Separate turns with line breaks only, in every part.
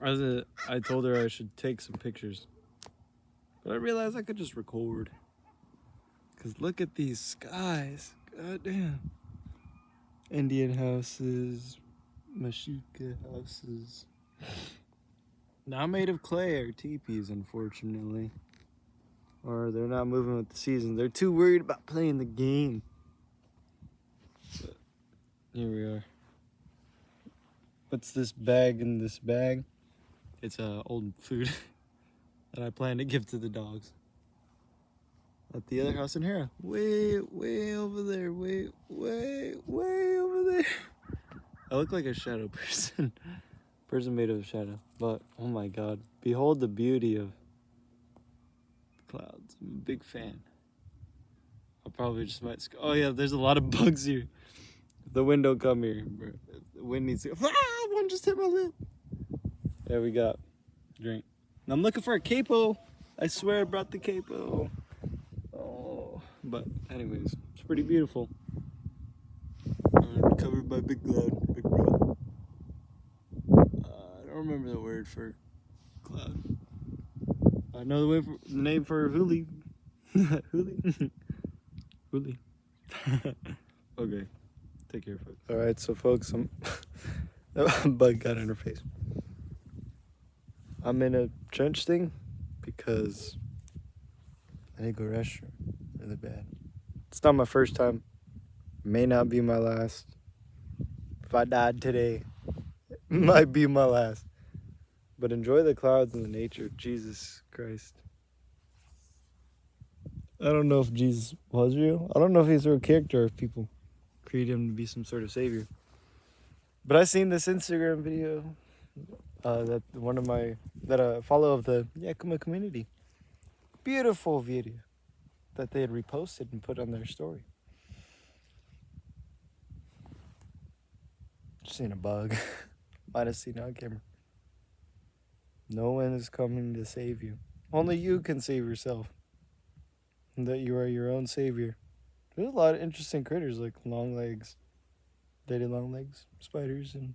I told her I should take some pictures, but I realized I could just record. Cause look at these skies. God damn. Indian houses, Mashika houses. Not made of clay or teepees, unfortunately. Or they're not moving with the season. They're too worried about playing the game. But here we are. What's this bag in this bag? It's old food that I plan to give to the dogs. At the other house in here. Way over there. Way over there. I look like a shadow person. Person made of shadow. But, oh my god. Behold the beauty of clouds. I'm a big fan. I'll probably just might... Oh yeah, there's a lot of bugs here. The wind don't come here, bro. The wind needs to... Ah, one just hit my lip. There we got drink. And I'm looking for a capo. I swear I brought the capo. Oh, but anyways, it's pretty beautiful. Covered by big cloud, big bro. I don't remember the word for cloud. I know the name for Huli. Huli. Huli. Okay. Take care, folks. All right, so folks, a bug got in her face. I'm in a trench thing because I need to go to the restroom really bad. It's not my first time. May not be my last. If I died today, it might be my last. But enjoy the clouds and the nature. Jesus Christ. I don't know if Jesus was real. I don't know if he's a real character or if people create him to be some sort of savior. But I seen this Instagram video that I follow of the Yakima community. Beautiful video that they had reposted and put on their story. Just seen a bug. Might have seen it on camera. No one is coming to save you. Only you can save yourself. And that you are your own savior. There's a lot of interesting critters like long legs, daddy long legs, spiders, and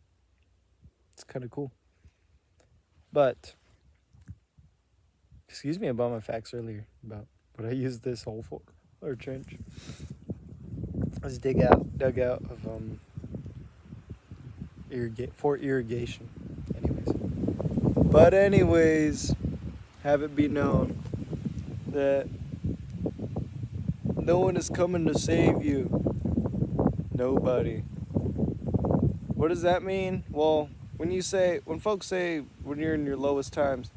it's kind of cool. But, excuse me about my facts earlier about what I used this hole for, or trench. I was dug out of for irrigation. Anyways, have it be known that no one is coming to save you. Nobody. What does that mean? Well, when folks say when you're in your lowest times,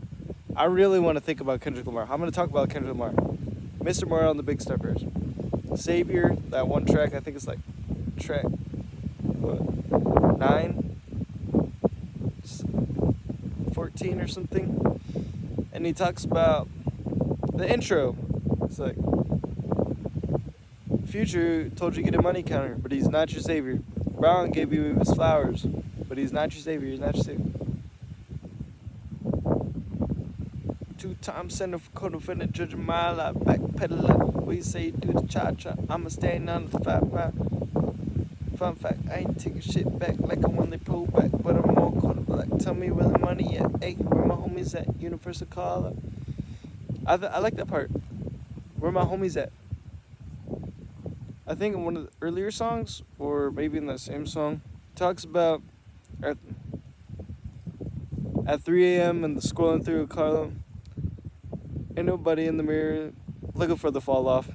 I really want to think about Kendrick Lamar. I'm going to talk about Kendrick Lamar. Mr. Morale and the Big Steppers. Savior, that one track, I think it's like track, 9? 14 or something. And he talks about the intro. It's like, Future told you to get a money counter, but he's not your savior. Brown gave you his flowers, but he's not your savior. He's not your savior. 2-time center for co-defendant, judge a mile out, backpedaler. What you say, do the cha-cha. I'ma stand on the 5-5. Fun fact, I ain't taking shit back like I when they pull back, but I'm more caught black. Tell me where the money at, hey, where my homies at, universal caller. I like that part. Where my homies at? I think in one of the earlier songs, or maybe in that same song, talks about at 3 a.m. and scrolling through a car, ain't nobody in the mirror looking for the fall off.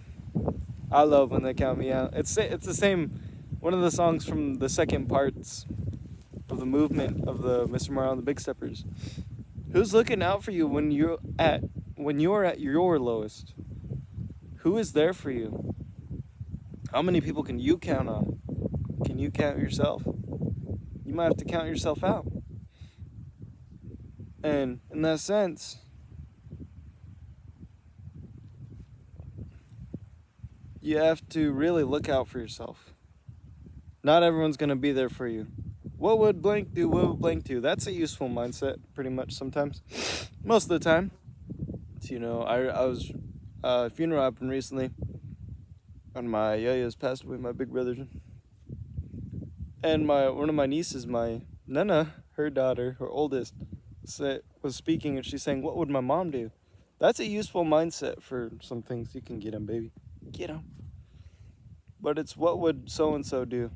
I love when they count me out. It's the same, one of the songs from the second parts of the movement of the Mr. Morale and the Big Steppers. Who's looking out for you when you're at your lowest? Who is there for you? How many people can you count on? Can you count yourself? You might have to count yourself out. And in that sense, you have to really look out for yourself. Not everyone's going to be there for you. What would blank do? What would blank do? That's a useful mindset, pretty much sometimes. Most of the time. So, I was funeral happened recently. And my yaya's passed away, my big brother. And one of my nieces, my Nana, her daughter, her oldest, was speaking, and she's saying, "What would my mom do?" That's a useful mindset for some things. You can get them, baby. Get them. But it's what would so and so do?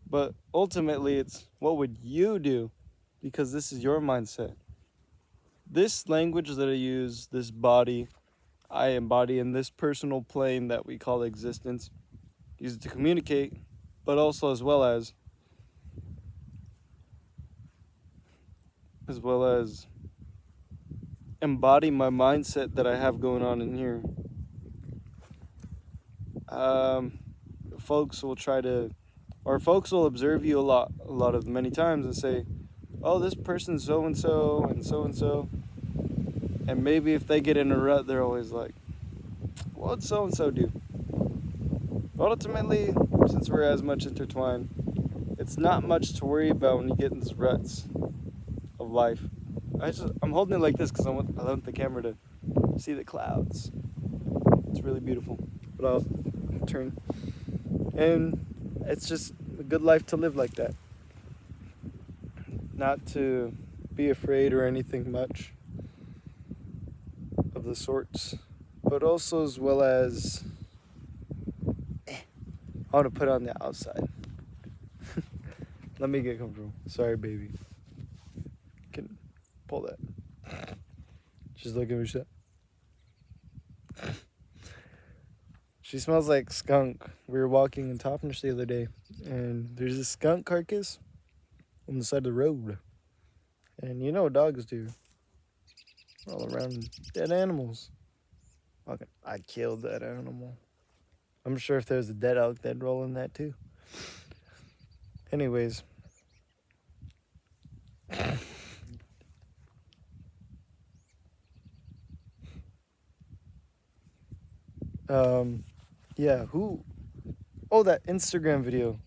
But ultimately, it's what would you do? Because this is your mindset. This language that I use, this body, I embody in this personal plane that we call existence, use it to communicate, but also as well as embody my mindset that I have going on in here. Folks will try to, or folks will observe you a lot of many times and say, "Oh, this person's so and so and so and so," and maybe if they get in a rut, they're always like, "What'd so and so do?" But ultimately, since we're as much intertwined, it's not much to worry about when you get in these ruts of life. I'm holding it like this because I want the camera to see the clouds. It's really beautiful. But I'll turn. And it's just a good life to live like that. Not to be afraid or anything much of the sorts. But also as well as I want to put on the outside. Let me get comfortable. Sorry, baby. Can pull that. She's looking at me. She smells like skunk. We were walking in Toppenish the other day, and there's a skunk carcass on the side of the road. And you know what dogs do? All around dead animals. I killed that animal. I'm sure if there's a dead elk, they'd roll in that too. Anyways. Yeah, who? Oh, that Instagram video.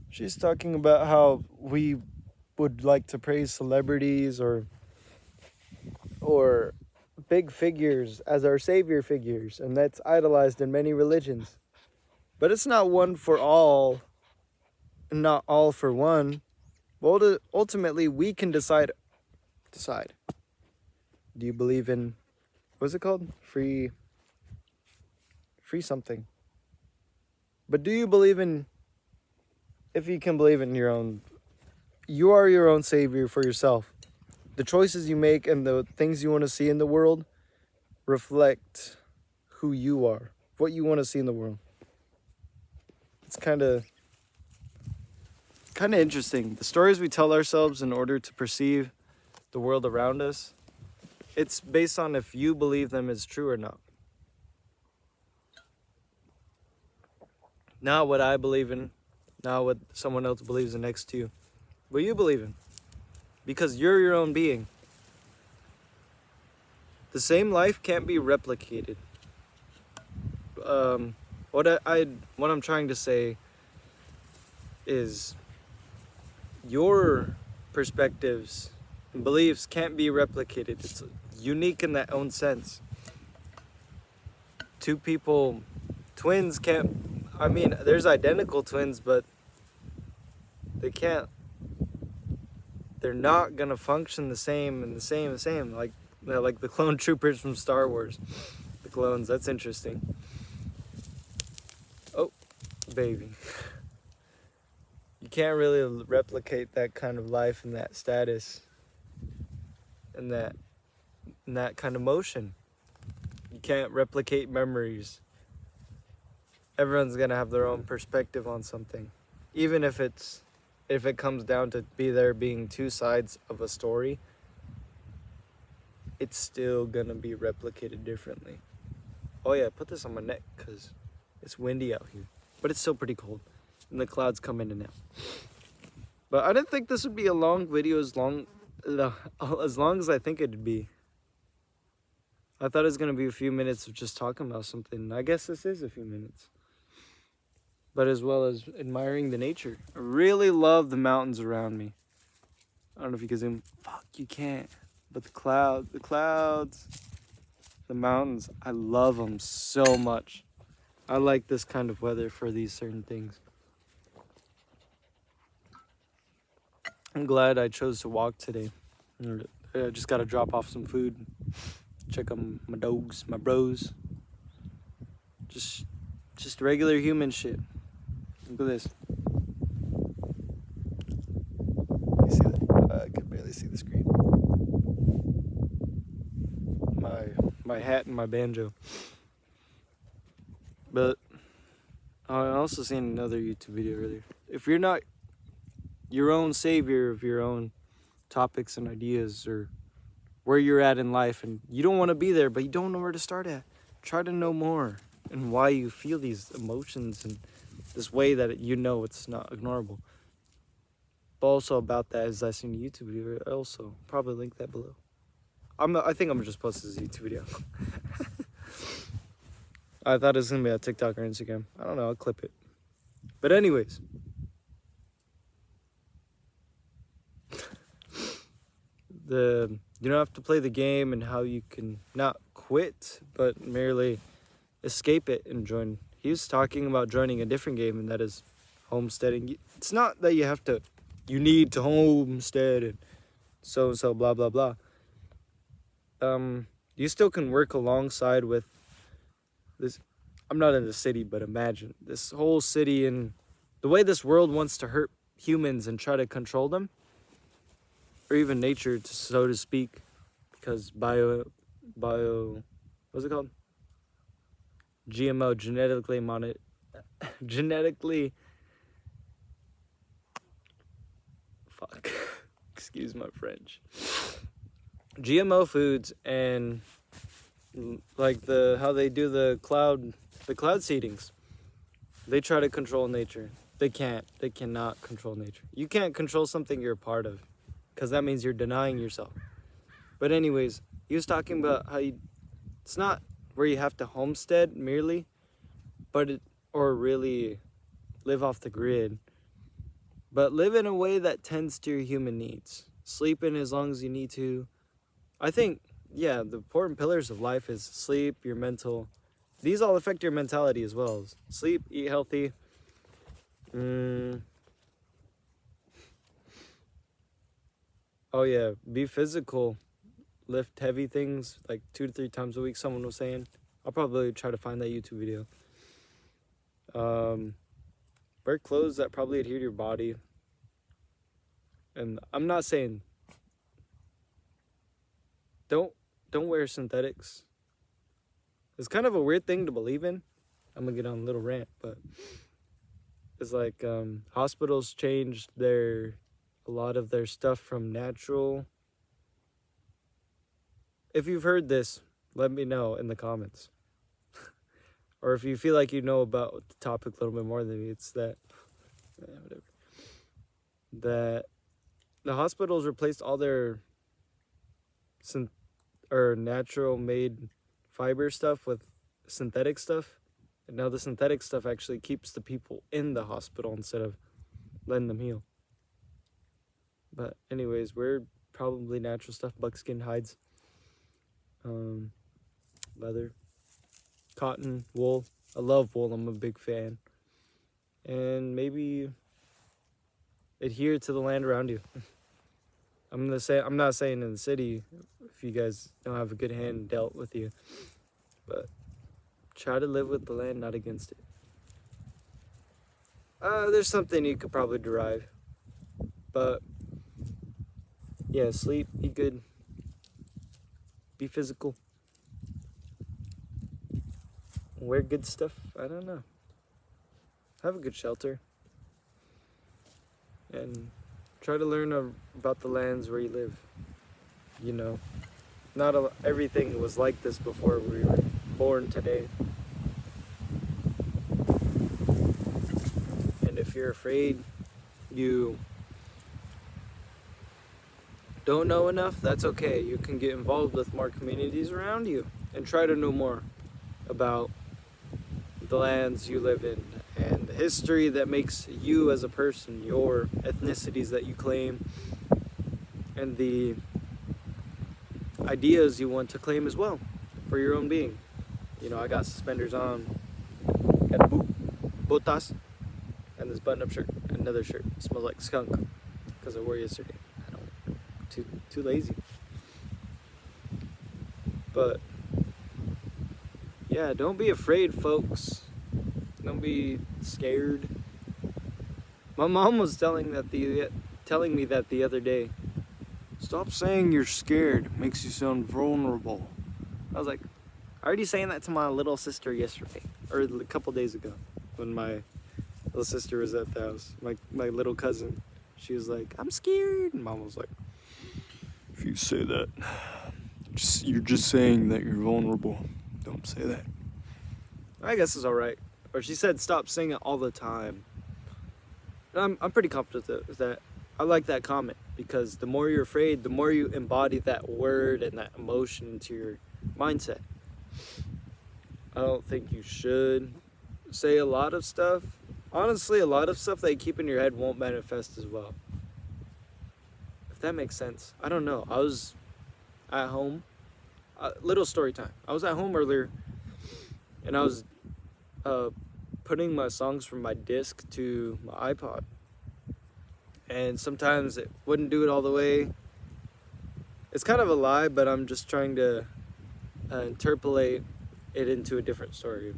She's talking about how we would like to praise celebrities or big figures as our savior figures, and that's idolized in many religions. But it's not one for all, and not all for one. Well, ultimately, we can decide. Do you believe in, what's it called? Free something. But do you believe in, if you can believe in your own, you are your own savior for yourself. The choices you make and the things you want to see in the world reflect who you are, what you want to see in the world. It's kind of interesting. The stories we tell ourselves in order to perceive the world around us, it's based on if you believe them is true or not. Not what I believe in, not what someone else believes in next to you. What you believe in. Because you're your own being. The same life can't be replicated. What I'm trying to say is your perspectives and beliefs can't be replicated. It's unique in that own sense. Two people, twins can't, I mean, there's identical twins, but they're not gonna function the same and the same. Like the clone troopers from Star Wars. The clones, that's interesting. Oh, baby. You can't really replicate that kind of life and that status and that kind of motion. You can't replicate memories. Everyone's gonna have their own perspective on something. Even if it comes down to there being two sides of a story, it's still gonna be replicated differently. Oh yeah, put this on my neck because it's windy out here. But it's still pretty cold. And the clouds come in and out. But I didn't think this would be a long video as long as I think it'd be. I thought it was going to be a few minutes of just talking about something. I guess this is a few minutes. But as well as admiring the nature. I really love the mountains around me. I don't know if you can zoom. Fuck, you can't. But the clouds, the mountains, I love them so much. I like this kind of weather for these certain things. I'm glad I chose to walk today. I just gotta drop off some food. Check on my dogs, my bros. Just regular human shit. Look at this. You see that? I can barely see the screen. My hat and my banjo. But I also seen another YouTube video earlier. If you're not your own savior of your own topics and ideas, or where you're at in life, and you don't want to be there, but you don't know where to start at, try to know more and why you feel these emotions in this way that you know it's not ignorable. But also about that is I seen a YouTube video. I also probably link that below. I think I'm just post this YouTube video. I thought it was gonna be on TikTok or Instagram. I don't know. I'll clip it. But anyways, you don't have to play the game and how you can not quit, but merely escape it and join. He was talking about joining a different game, and that is homesteading. It's not that you need to homestead and so blah blah blah. You still can work alongside with this. I'm not in the city, but imagine this whole city and the way this world wants to hurt humans and try to control them, or even nature, so to speak, because bio, what's it called? GMO, genetically, fuck, excuse my French. GMO foods and like how they do the cloud seedings. They try to control nature. They cannot control nature. You can't control something you're a part of, because that means you're denying yourself. But anyways, he was talking about how it's not where you have to homestead merely, or really live off the grid, but live in a way that tends to your human needs. Sleep in as long as you need to. I think, yeah, the important pillars of life is sleep, your mental. These all affect your mentality as well. Sleep, eat healthy. Oh yeah, be physical. Lift heavy things like 2 to 3 times a week, someone was saying. I'll probably try to find that YouTube video. Wear clothes that probably adhere to your body. And I'm not saying don't wear synthetics. It's kind of a weird thing to believe in. I'm gonna get on a little rant, but it's like hospitals changed a lot of their stuff from natural. If you've heard this, let me know in the comments. Or if you feel like you know about the topic a little bit more than me, it's that that the hospitals replaced all their natural made fiber stuff with synthetic stuff, and now the synthetic stuff actually keeps the people in the hospital instead of letting them heal. But anyways, we're probably natural stuff: buckskin, hides, leather, cotton, wool. I love wool. I'm a big fan. And maybe adhere to the land around you. I'm not saying in the city, if you guys don't have a good hand dealt with you, but try to live with the land, not against it. There's something you could probably derive, but yeah, sleep, eat good, be physical, wear good stuff. I don't know. Have a good shelter, and try to learn about the lands where you live. You know, not everything was like this before we were born today. And if you're afraid you don't know enough, that's okay. You can get involved with more communities around you and try to know more about the lands you live in and the history that makes you as a person, your ethnicities that you claim, and the ideas you want to claim as well for your own being. You know, I got suspenders on, got botas, and this button-up shirt, another shirt. It smells like skunk because I wore it yesterday. I don't want too lazy. But yeah, don't be afraid, folks. Don't be scared. My mom was telling me that the other day. Stop saying you're scared. It makes you sound vulnerable. I was like, I already saying that to my little sister yesterday, or a couple days ago, when my little sister was at the house. My little cousin. She was like, I'm scared. And Mom was like, if you say that, you're just saying that you're vulnerable. Don't say that. I guess it's alright. Or she said, stop saying it all the time. And I'm pretty confident with that. I like that comment, because the more you're afraid, the more you embody that word and that emotion into your mindset. I don't think you should say a lot of stuff. Honestly, a lot of stuff that you keep in your head won't manifest as well. If that makes sense. I don't know. I was at home. Little story time. I was at home earlier, and I was putting my songs from my disc to my iPod. And sometimes it wouldn't do it all the way. It's kind of a lie, but I'm just trying to interpolate it into a different story.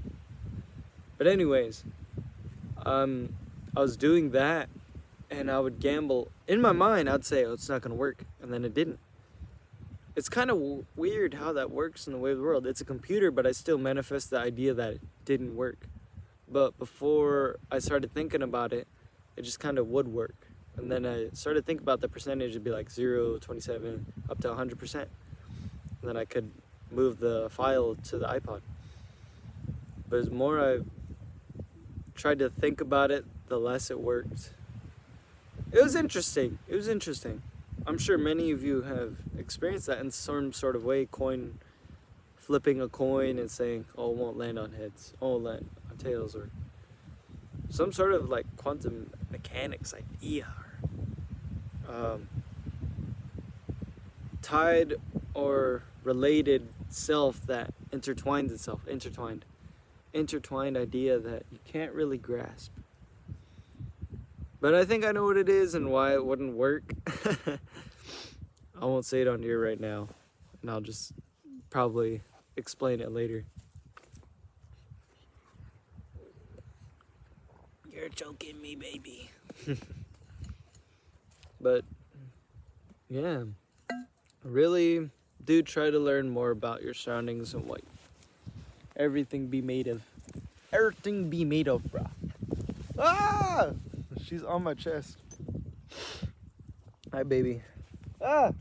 But anyways, I was doing that, and I would gamble. In my mind, I'd say, oh, it's not going to work, and then it didn't. It's kind of weird how that works in the way of the world. It's a computer, but I still manifest the idea that it didn't work. But before I started thinking about it, it just kind of would work. And then I started thinking about the percentage. It'd be like 0, 27, up to 100%. And then I could move the file to the iPod. But as more I tried to think about it, the less it worked. It was interesting. I'm sure many of you have experienced that in some sort of way. Flipping a coin and saying, oh, it won't land on heads. Oh, it'll land on tails. Or some sort of like quantum mechanics idea. Tied or related self that intertwined itself. Intertwined idea that you can't really grasp. But I think I know what it is and why it wouldn't work. I won't say it on here right now, and I'll just probably explain it later. You're choking me, baby. But yeah, really do try to learn more about your surroundings and what everything be made of. Everything be made of, bro. Ah! She's on my chest. Hi, baby. Ah!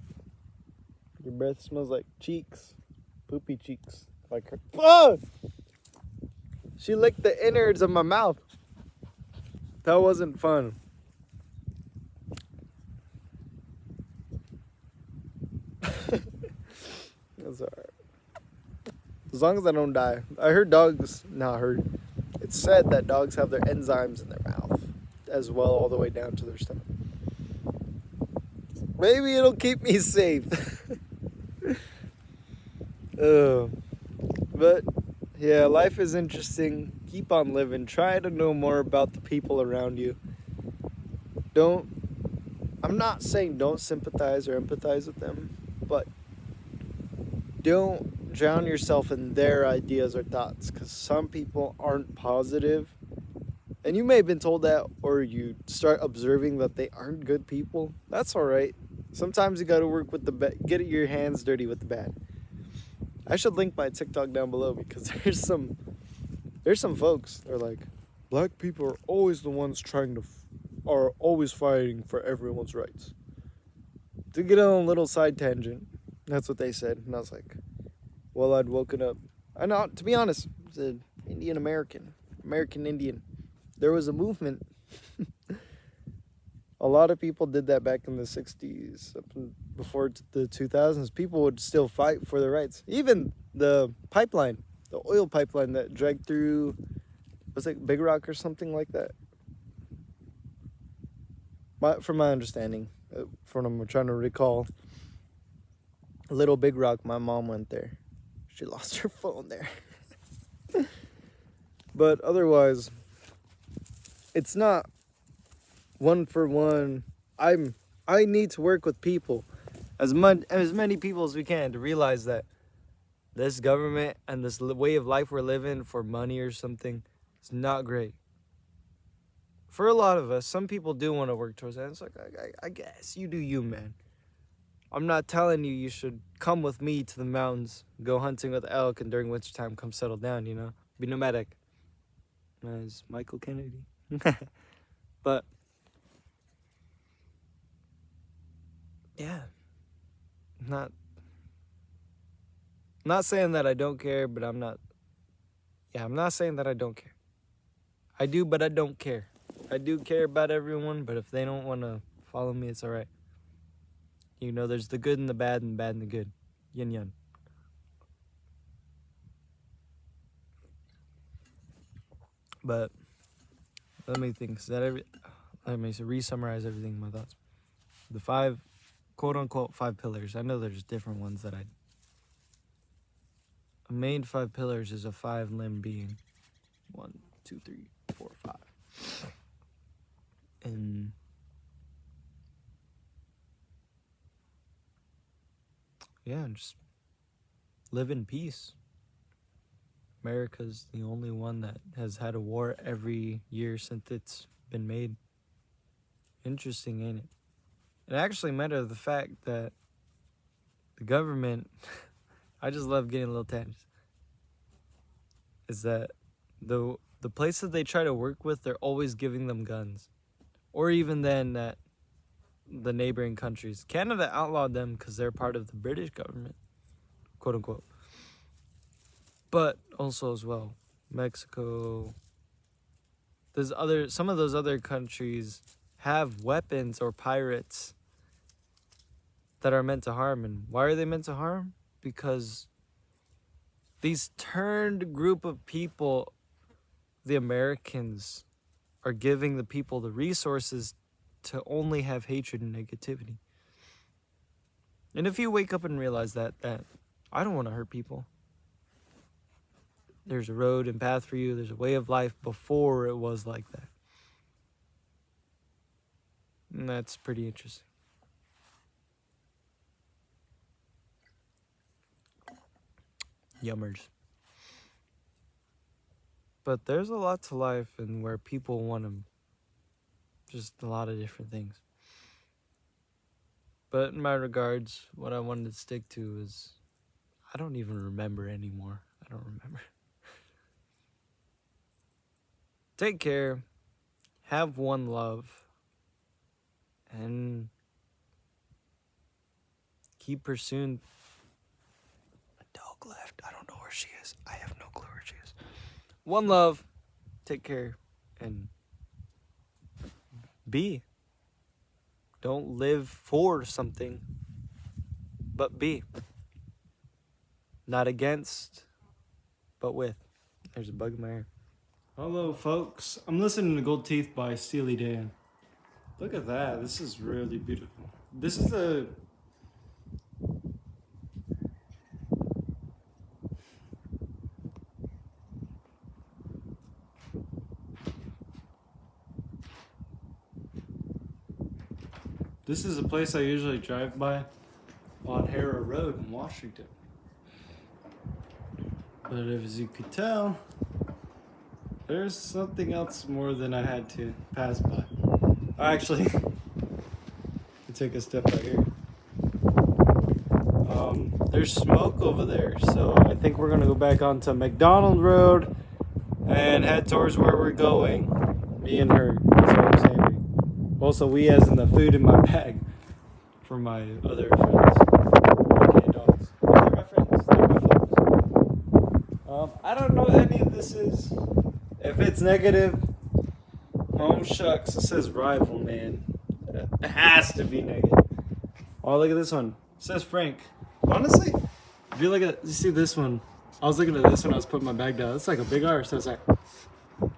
Your breath smells like cheeks. Poopy cheeks. Like her. Ah! She licked the innards of my mouth. That wasn't fun. That's alright. As long as I don't die. I heard dogs, not heard. It's said that dogs have their enzymes in their mouth as well, all the way down to their stomach. Maybe it'll keep me safe. But yeah, life is interesting. Keep on living. Try to know more about the people around you. I'm not saying don't sympathize or empathize with them, but don't drown yourself in their ideas or thoughts, because some people aren't positive. And you may have been told that, or you start observing that they aren't good people. That's all right. Sometimes you got to work with the bad, get your hands dirty with the bad. I should link my TikTok down below, because there's some folks that are like, black people are always the ones are always fighting for everyone's rights. To get on a little side tangent, that's what they said. And I was like, well, I'd woken up. I know, to be honest, I was an Indian American Indian. There was a movement. A lot of people did that back in the 60s, before the 2000s. People would still fight for their rights. Even the oil pipeline that dragged through, was it Big Rock or something like that? From my understanding, from what I'm trying to recall, Little Big Rock, my mom went there. She lost her phone there. But otherwise, it's not one for one. I need to work with people. as many people as we can to realize that this government and this way of life we're living for money or something is not great. For a lot of us, some people do want to work towards that. It's like, I guess you do you, man. I'm not telling you should come with me to the mountains, go hunting with elk, and during wintertime come settle down, you know? Be nomadic. As Michael Kennedy. But, yeah. Not saying that I don't care, but I'm not saying that I don't care. I do, but I don't care. I do care about everyone, but if they don't want to follow me, it's all right. You know, there's the good and the bad and the bad and the good. Yin yang. But let me think. Let me re-summarize everything in my thoughts. The 5, quote-unquote, 5 pillars. I know there's different ones that A main 5 pillars is a 5-limb being. 1, 2, 3, 4, 5. And yeah, just live in peace. America's the only one that has had a war every year since it's been made. Interesting, ain't it? It actually matter of the fact that the government, I just love getting little tangents, is that the place that they try to work with, they're always giving them guns. Or even then that the neighboring countries. Canada outlawed them because they're part of the British government, quote unquote. But also as well, Mexico, some of those other countries have weapons or pirates that are meant to harm. And why are they meant to harm? Because these turned group of people, the Americans, are giving the people the resources to only have hatred and negativity. And if you wake up and realize that I don't want to hurt people. There's a road and path for you. There's a way of life before it was like that. And that's pretty interesting. Yummers. But there's a lot to life and where people want to just a lot of different things. But in my regards, what I wanted to stick to is I don't even remember anymore. I don't remember. Take care. Have one love. And keep pursuing. A dog left. I don't know where she is. I have no clue where she is. One love. Take care. And be. Don't live for something, but be. Not against, but with. There's a bug in my ear. Hello, folks. I'm listening to Gold Teeth by Steely Dan. Look at that. This is really beautiful. This is the... This is a place I usually drive by on Harrow Road in Washington. But as you could tell, there's something else more than I had to pass by. Actually, to take a step right here. There's smoke over there, so I think we're gonna go back onto McDonald Road and head towards where we're going. Me and her. That's what I'm saying. Also, we as in the food in my bag for my other friends. Okay, dogs. They're my friends. They're my folks. I don't know what any of this is. If it's negative, oh shucks, it says rival, man. It has to be negative. Oh, look at this one. It says Frank. Honestly, if you see this one, I was looking at this when I was putting my bag down. It's like a big R, so it's like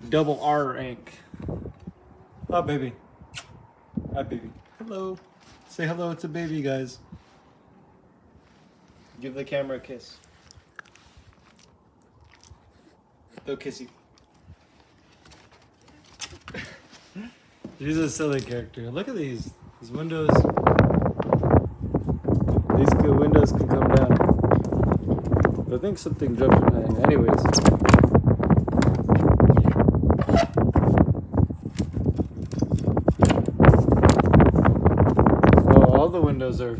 double R ink. Oh, baby. Hi, baby. Hello. Say hello to baby, guys. Give the camera a kiss. They'll kiss you. She's a silly character. Look at these windows. windows can come down. But I think something jumped in my hand. Anyways. Oh, all the windows are.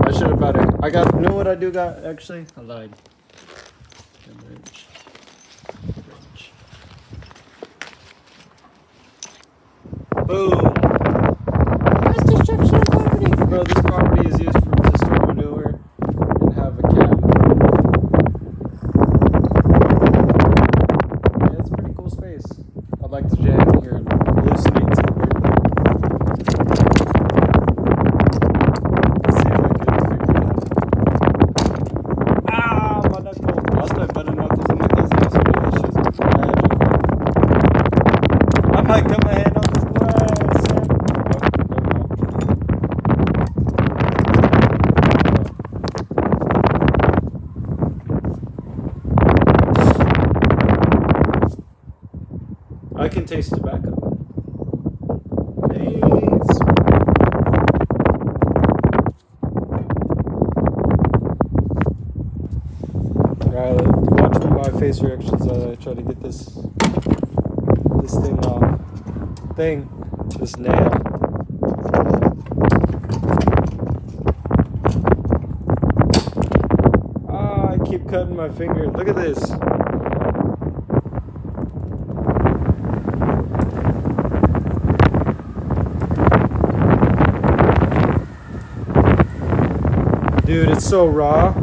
I should have bought it. I got. You know what I do got actually? I lied. Boom. That's destruction property. Bro, this property is used to store manure and have a cabin. Yeah, it's a pretty cool space. I'd like to jam in here and hallucinate to the bird. Let's see if I can figure it out. Ah, my knuckle. I lost my butter knuckles in my cousin yesterday. That shit's magical. I might cut my hand off this glass. I can taste tobacco. Nice. Alright, watch my face reactions as I try to get this thing off. This nail. Ah, I keep cutting my finger. Look at this. Dude, it's so raw.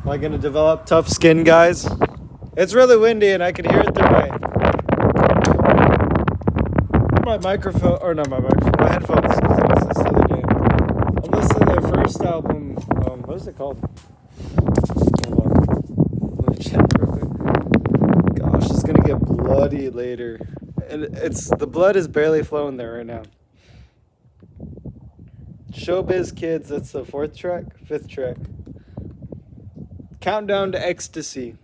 Am I gonna develop tough skin, guys? It's really windy and I can hear it through my microphone, or not my microphone, my headphones. I was listening the other day. I'm listening to their first album. What is it called? Hold on. Let me check real quick. Gosh, it's gonna get bloody later. And the blood is barely flowing there right now. Showbiz Kids, that's the 4th track? 5th track. Countdown to Ecstasy.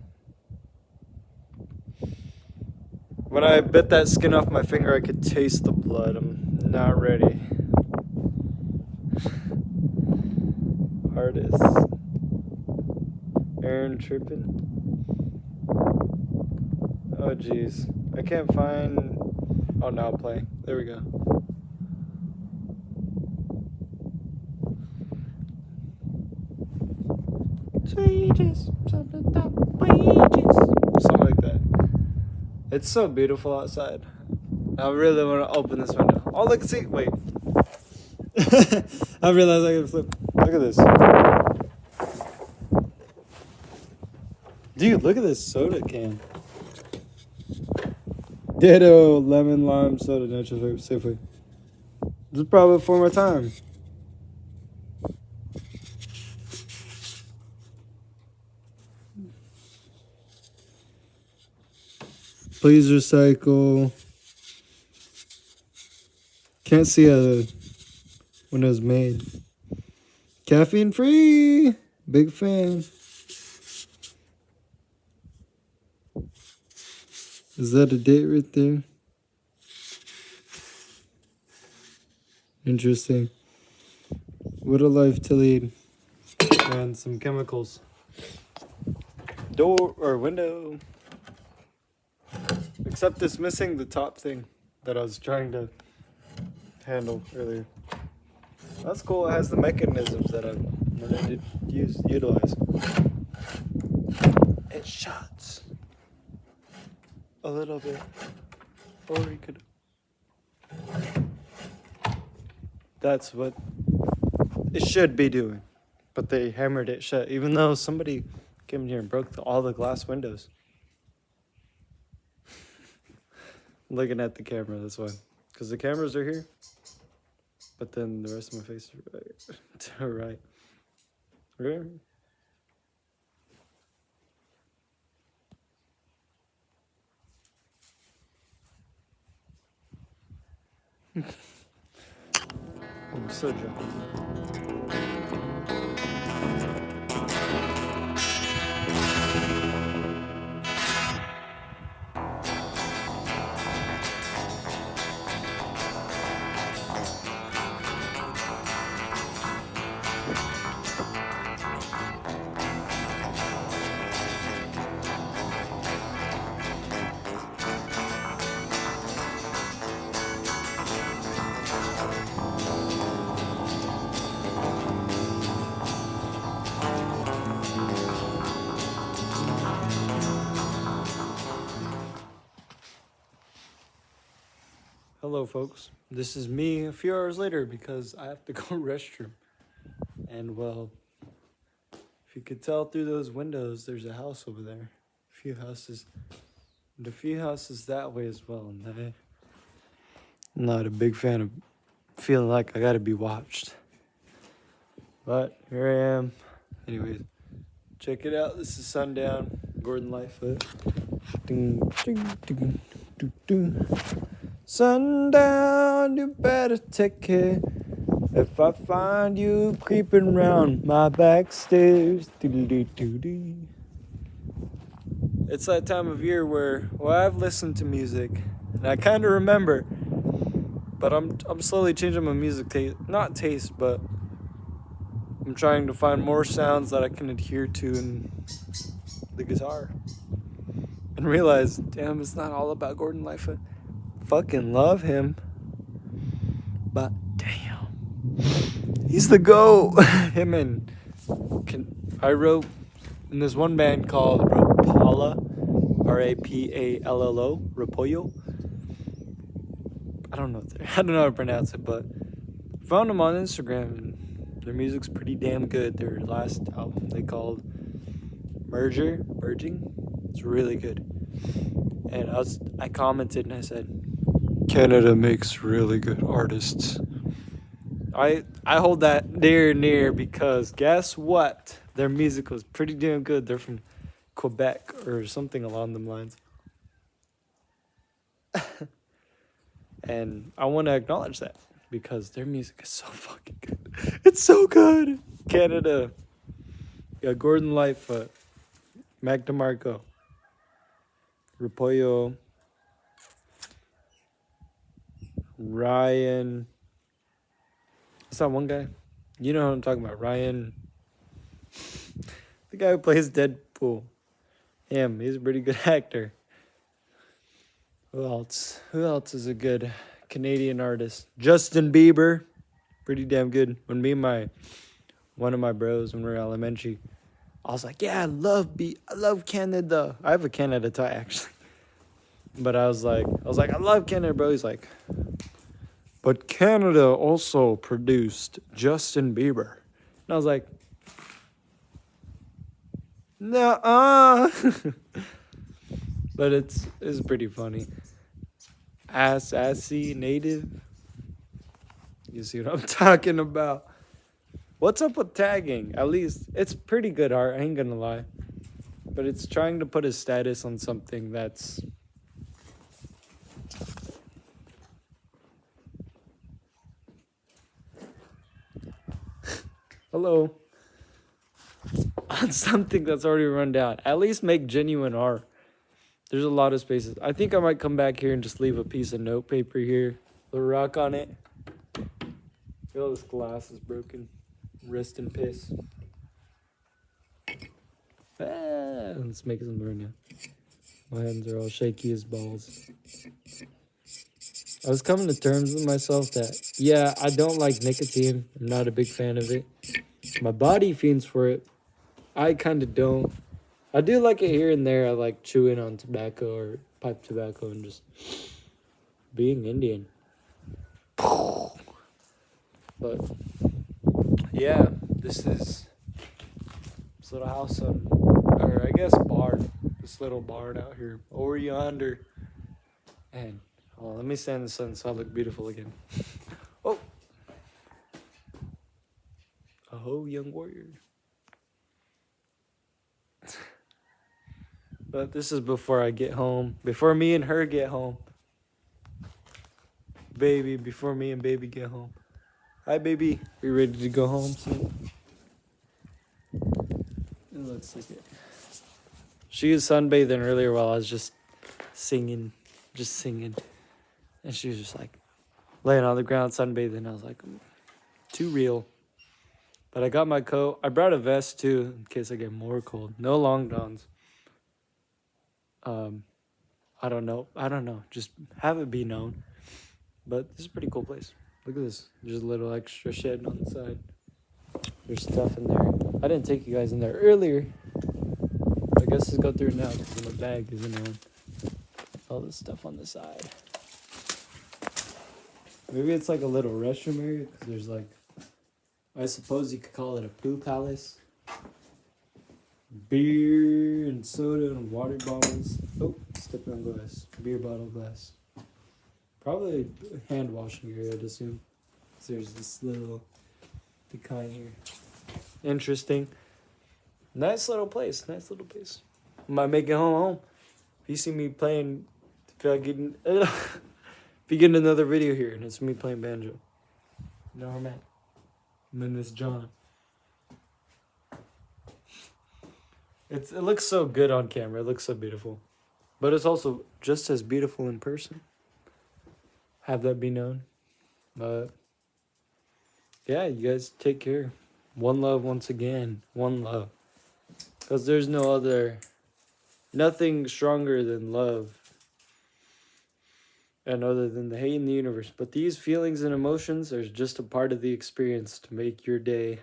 When I bit that skin off my finger, I could taste the blood. I'm not ready. Artist. Aaron tripping. Oh jeez. I can't find. Oh, now play. There we go. Something like that. It's so beautiful outside. I really want to open this window. Oh, look, see, wait. I realized I could flip. Look at this. Dude, look at this soda can. Ditto lemon lime soda, natural flavor, Safeway. This is probably before my time. Please recycle. Can't see when it was made. Caffeine free. Big fan. Is that a date right there? Interesting. What a life to lead. And some chemicals. Door or window. Except it's missing the top thing that I was trying to handle earlier. That's cool. It has the mechanisms that I'm going to utilize. It shuts a little bit, or you could. That's what it should be doing, but they hammered it shut. Even though somebody came in here and broke all the glass windows. Looking at the camera, that's why. Because the cameras are here, but then the rest of my face is right to the right. Right? I'm so drunk. Hello, folks. This is me a few hours later because I have to go restroom. And, well, if you could tell through those windows, there's a house over there. A few houses. And a few houses that way as well. And I'm not a big fan of feeling like I gotta be watched. But here I am. Anyways, check it out. This is Sundown. Gordon Lightfoot. Ding, ding, ding, ding, ding. Sundown, you better take care. If I find you creeping round my back stairs. Doo-doo-doo-doo-doo. It's that time of year where, well, I've listened to music and I kind of remember, but I'm slowly changing my music taste. Not taste, but I'm trying to find more sounds that I can adhere to in the guitar. And realize, damn, it's not all about Gordon Lightfoot. Fucking love him. But damn. He's the GOAT. Him and I wrote in this one band called Rapallo. Rapallo. Rapollo. I don't know how to pronounce it, but found them on Instagram and their music's pretty damn good. Their last album they called Merging. It's really good. And I commented and I said, Canada makes really good artists. I hold that dear near because guess what? Their music was pretty damn good. They're from Quebec or something along them lines. And I want to acknowledge that because their music is so fucking good. It's so good. Canada. You got Gordon Lightfoot, Mac DeMarco, Rapollo, Ryan. What's that one guy? You know who I'm talking about. Ryan. The guy who plays Deadpool. Him. He's a pretty good actor. Who else? Who else is a good Canadian artist? Justin Bieber. Pretty damn good. When me and one of my bros, when we were elementary, I was like, yeah, I love Canada. I have a Canada tie, actually. But I was like, I love Canada, bro. He's like, but Canada also produced Justin Bieber. And I was like, no, But it's pretty funny. Assy native. You see what I'm talking about? What's up with tagging? At least it's pretty good art, I ain't gonna lie. But it's trying to put a status on something that's hello. On something that's already run down. At least make genuine art. There's a lot of spaces. I think I might come back here and just leave a piece of note paper here. The rock on it. Feel this glass is broken. Rest in piss. Let's make some right now. My hands are all shaky as balls. I was coming to terms with myself that, yeah, I don't like nicotine. I'm not a big fan of it. My body fiends for it. I kind of don't. I do like it here and there. I like chewing on tobacco or pipe tobacco and just being Indian. But, yeah, this is this little house or I guess barn. This little barn out here over yonder. And, let me stand in the sun so I look beautiful again. Oh. Aho, young warrior. But this is before I get home. Before me and her get home. Baby, before me and baby get home. Hi, baby. We ready to go home soon? Let's look at. She was sunbathing earlier while I was just singing. And she was just like laying on the ground sunbathing. I was like, too real. But I got my coat. I brought a vest too in case I get more cold. No long johns. I don't know. Just have it be known. But this is a pretty cool place. Look at this. There's a little extra shed on the side. There's stuff in there. I didn't take you guys in there earlier. I guess let's go through it now because my bag isn't on. All this stuff on the side. Maybe it's like a little restroom area because there's like, I suppose you could call it a pool palace. Beer and soda and water bottles. Oh, stepping on glass. Beer bottle glass. Probably a hand washing area, I'd assume. So there's this little decline here. Interesting. Nice little place. Nice little place. Might make it home. If you see me playing, if you get another video here and it's me playing banjo. No, I'm at. I'm in this John. It looks so good on camera. It looks so beautiful. But it's also just as beautiful in person. Have that be known. But yeah, you guys take care. One love once again. One love. Because there's no other, nothing stronger than love. And other than the hate in the universe. But these feelings and emotions are just a part of the experience to make your day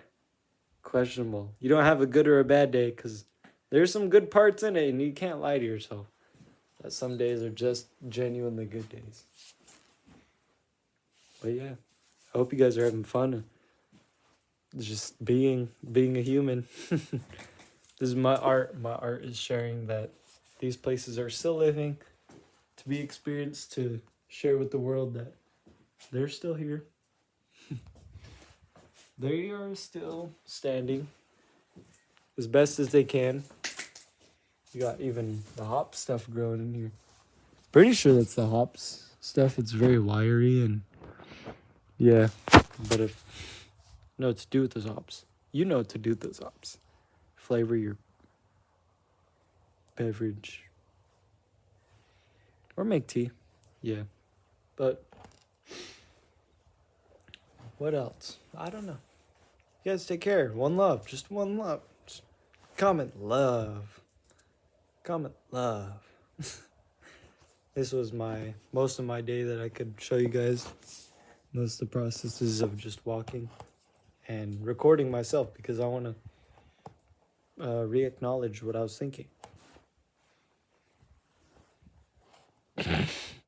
questionable. You don't have a good or a bad day because there's some good parts in it and you can't lie to yourself. That some days are just genuinely good days. But yeah, I hope you guys are having fun. Just being a human. This is my art. My art is sharing that these places are still living, to be experienced, to share with the world that they're still here. They are still standing as best as they can. You got even the hop stuff growing in here. Pretty sure that's the hops stuff. It's very wiry and yeah. But if you know what to do with those hops, you know what to do with those hops. Flavor your beverage. Or make tea. Yeah. But what else? I don't know. You guys take care. One love. Just one love. Just comment love. Comment love. This was most of my day that I could show you guys. Most of the processes of just walking and recording myself because I want to re-acknowledge what I was thinking.